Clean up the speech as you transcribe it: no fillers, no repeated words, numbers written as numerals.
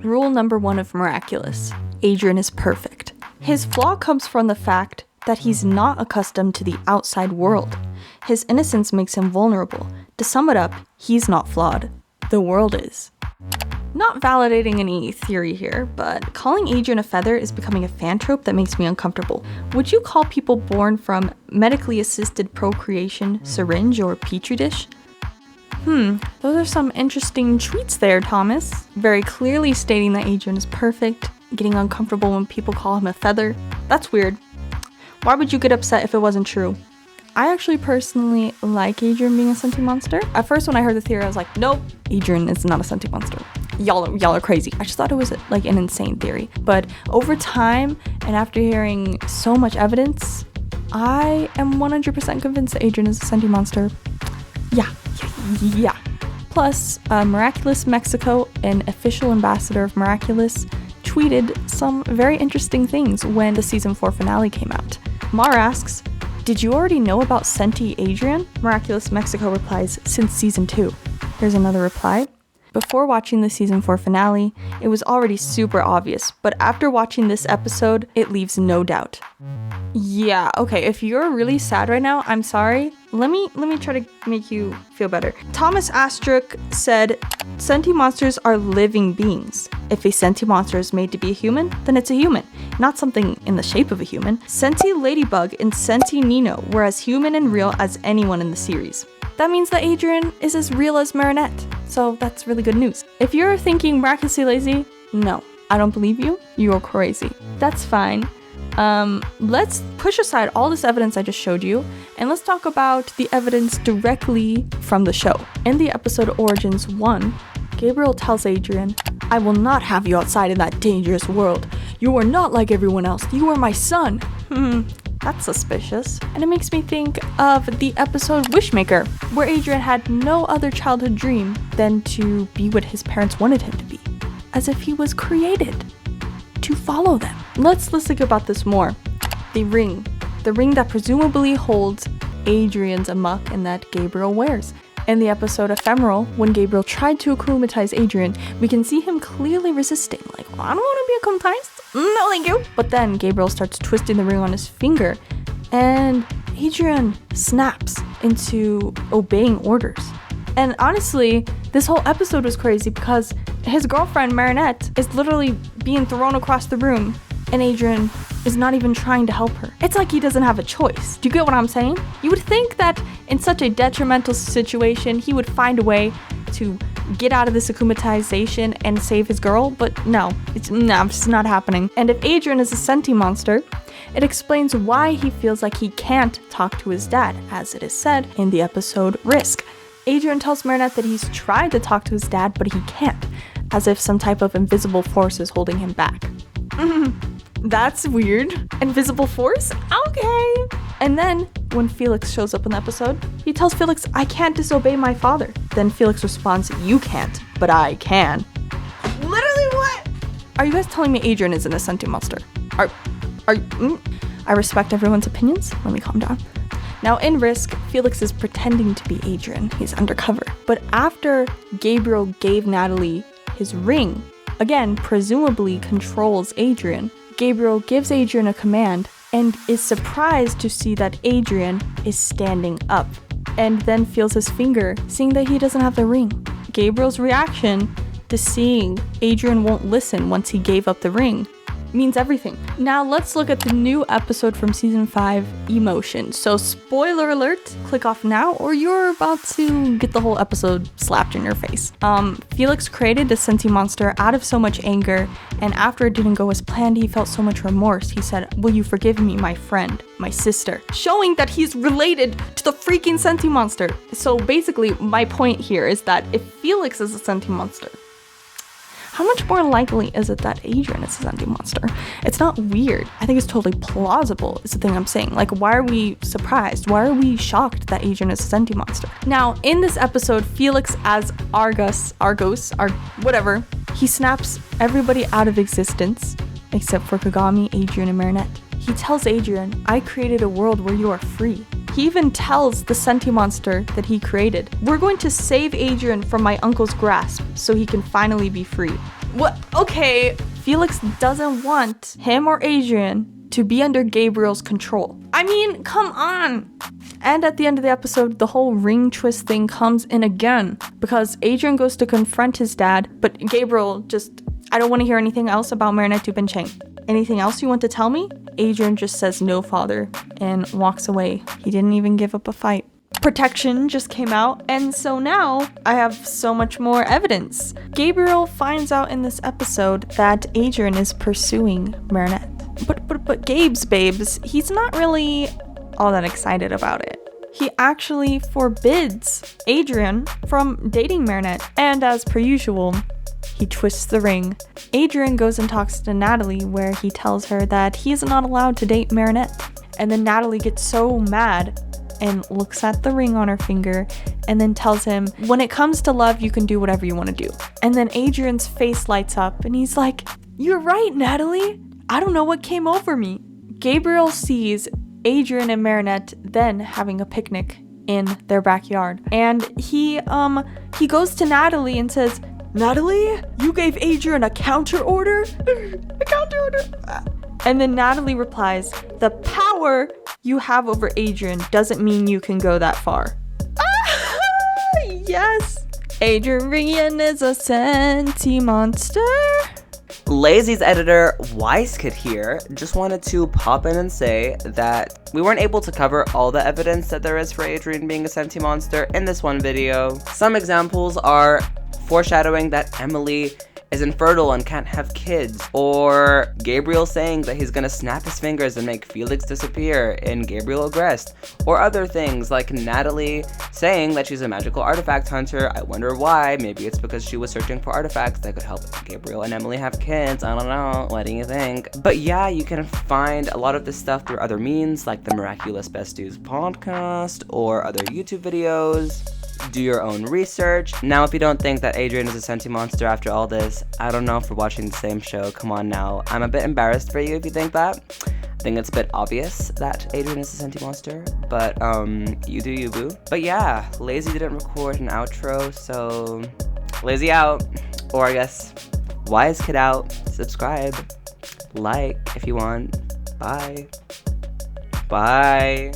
Rule number 1 of Miraculous: Adrien is perfect. His flaw comes from the fact that he's not accustomed to the outside world. His innocence makes him vulnerable. To sum it up, he's not flawed. The world is. Not validating any theory here, but calling Adrien a feather is becoming a fan trope that makes me uncomfortable. Would you call people born from medically assisted procreation syringe or petri dish? Those are some interesting tweets there, Thomas. Very clearly stating that Adrien is perfect, getting uncomfortable when people call him a feather. That's weird. Why would you get upset if it wasn't true? I actually personally like Adrien being a sentimonster. At first when I heard the theory, I was like, nope, Adrien is not a sentimonster. Y'all are crazy. I just thought it was like an insane theory. But over time, and after hearing so much evidence, I am 100% convinced that Adrien is a sentimonster. Yeah. Plus, Miraculous Mexico, an official ambassador of Miraculous, tweeted some very interesting things when the season 4 finale came out. Mar asks, "Did you already know about sentiadrien?" Miraculous Mexico replies, "Since season 2. Here's another reply. "Before watching the season 4 finale, it was already super obvious, but after watching this episode, it leaves no doubt." Yeah, okay, if you're really sad right now, I'm sorry. Let me try to make you feel better. Thomas Astruc said, "Sentimonsters are living beings. If a sentimonster is made to be a human, then it's a human, not something in the shape of a human. Senti Ladybug and Senti Nino were as human and real as anyone in the series." That means that Adrien is as real as Marinette, so that's really good news. If you're thinking miraculously lazy, no, I don't believe you. You're crazy. That's fine. Let's push aside all this evidence I just showed you, and let's talk about the evidence directly from the show. In the episode Origins 1, Gabriel tells Adrien, "I will not have you outside in that dangerous world. You are not like everyone else. You are my son." That's suspicious. And it makes me think of the episode Wishmaker, where Adrien had no other childhood dream than to be what his parents wanted him to be, as if he was created to follow them. Let's think about this more. The ring that presumably holds Adrien's amok and that Gabriel wears. In the episode Ephemeral, when Gabriel tried to akumatize Adrien, we can see him clearly resisting, like, "Well, I don't want to be akumatized. No, thank you." But then Gabriel starts twisting the ring on his finger, and Adrien snaps into obeying orders. And honestly, this whole episode was crazy because his girlfriend, Marinette, is literally being thrown across the room, and Adrien is not even trying to help her. It's like he doesn't have a choice. Do you get what I'm saying? You would think that in such a detrimental situation, he would find a way to get out of this akumatization and save his girl, but no, it's not happening. And if Adrien is a sentimonster, it explains why he feels like he can't talk to his dad, as it is said in the episode Risk. Adrien tells Marinette that he's tried to talk to his dad, but he can't, as if some type of invisible force is holding him back. That's weird. Invisible force? Okay. And then, when Felix shows up in the episode, he tells Felix, "I can't disobey my father." Then Felix responds, "You can't, but I can." Literally what? Are you guys telling me Adrien isn't a sentimonster? I respect everyone's opinions. Let me calm down. Now in Risk, Felix is pretending to be Adrien. He's undercover. But after Gabriel gave Natalie his ring, again, presumably controls Adrien, Gabriel gives Adrien a command and is surprised to see that Adrien is standing up, and then feels his finger, seeing that he doesn't have the ring. Gabriel's reaction to seeing Adrien won't listen once he gave up the ring means everything. Now let's look at the new episode from season 5, Emotion. So spoiler alert, click off now or you're about to get the whole episode slapped in your face. Felix created the sentimonster out of so much anger, and after it didn't go as planned, he felt so much remorse. He said, "Will you forgive me, my friend, my sister?" Showing that he's related to the freaking sentimonster. So basically, my point here is that if Felix is a sentimonster, how much more likely is it that Adrien is a sentimonster? It's not weird. I think it's totally plausible, is the thing I'm saying. Like, why are we surprised? Why are we shocked that Adrien is a sentimonster? Now, in this episode, Felix as Argos, whatever, he snaps everybody out of existence, except for Kagami, Adrien, and Marinette. He tells Adrien, "I created a world where you are free." He even tells the sentimonster that he created, "We're going to save Adrien from my uncle's grasp so he can finally be free." What? Okay, Felix doesn't want him or Adrien to be under Gabriel's control. I mean, come on. And at the end of the episode, the whole ring twist thing comes in again because Adrien goes to confront his dad, but Gabriel just, I don't want to hear anything else about Marinette Dupain. Anything else you want to tell me? Adrien just says no, father, and walks away. He didn't even give up a fight. Protection just came out, and so now I have so much more evidence. Gabriel finds out in this episode that Adrien is pursuing Marinette. But Gabe's babes, he's not really all that excited about it. He actually forbids Adrien from dating Marinette, and as per usual, he twists the ring. Adrien goes and talks to Natalie, where he tells her that he is not allowed to date Marinette. And then Natalie gets so mad and looks at the ring on her finger and then tells him, when it comes to love, you can do whatever you want to do. And then Adrien's face lights up and he's like, you're right, Natalie. I don't know what came over me. Gabriel sees Adrien and Marinette then having a picnic in their backyard. And he goes to Natalie and says, Natalie, you gave Adrien a counter order? A counter order? And then Natalie replies, the power you have over Adrien doesn't mean you can go that far. Yes. Adrien is a sentimonster. Lazy's editor, Weiskid here, just wanted to pop in and say that we weren't able to cover all the evidence that there is for Adrien being a sentimonster in this one video. Some examples are foreshadowing that Emily is infertile and can't have kids, or Gabriel saying that he's gonna snap his fingers and make Felix disappear in Gabriel Agrest, or other things like Natalie saying that she's a magical artifact hunter. I wonder why. Maybe it's because she was searching for artifacts that could help Gabriel and Emily have kids. I don't know. What do you think? But yeah, you can find a lot of this stuff through other means like the Miraculous Best Dudes podcast or other YouTube videos. Do your own research. Now, if you don't think that Adrien is a sentimonster after all this, I don't know if we're watching the same show. Come on now. I'm a bit embarrassed for you if you think that. I think it's a bit obvious that Adrien is a sentimonster, but you do you, boo. But yeah, Lazy didn't record an outro, so Lazy out. Or I guess Weiskid out. Subscribe. Like if you want. Bye. Bye.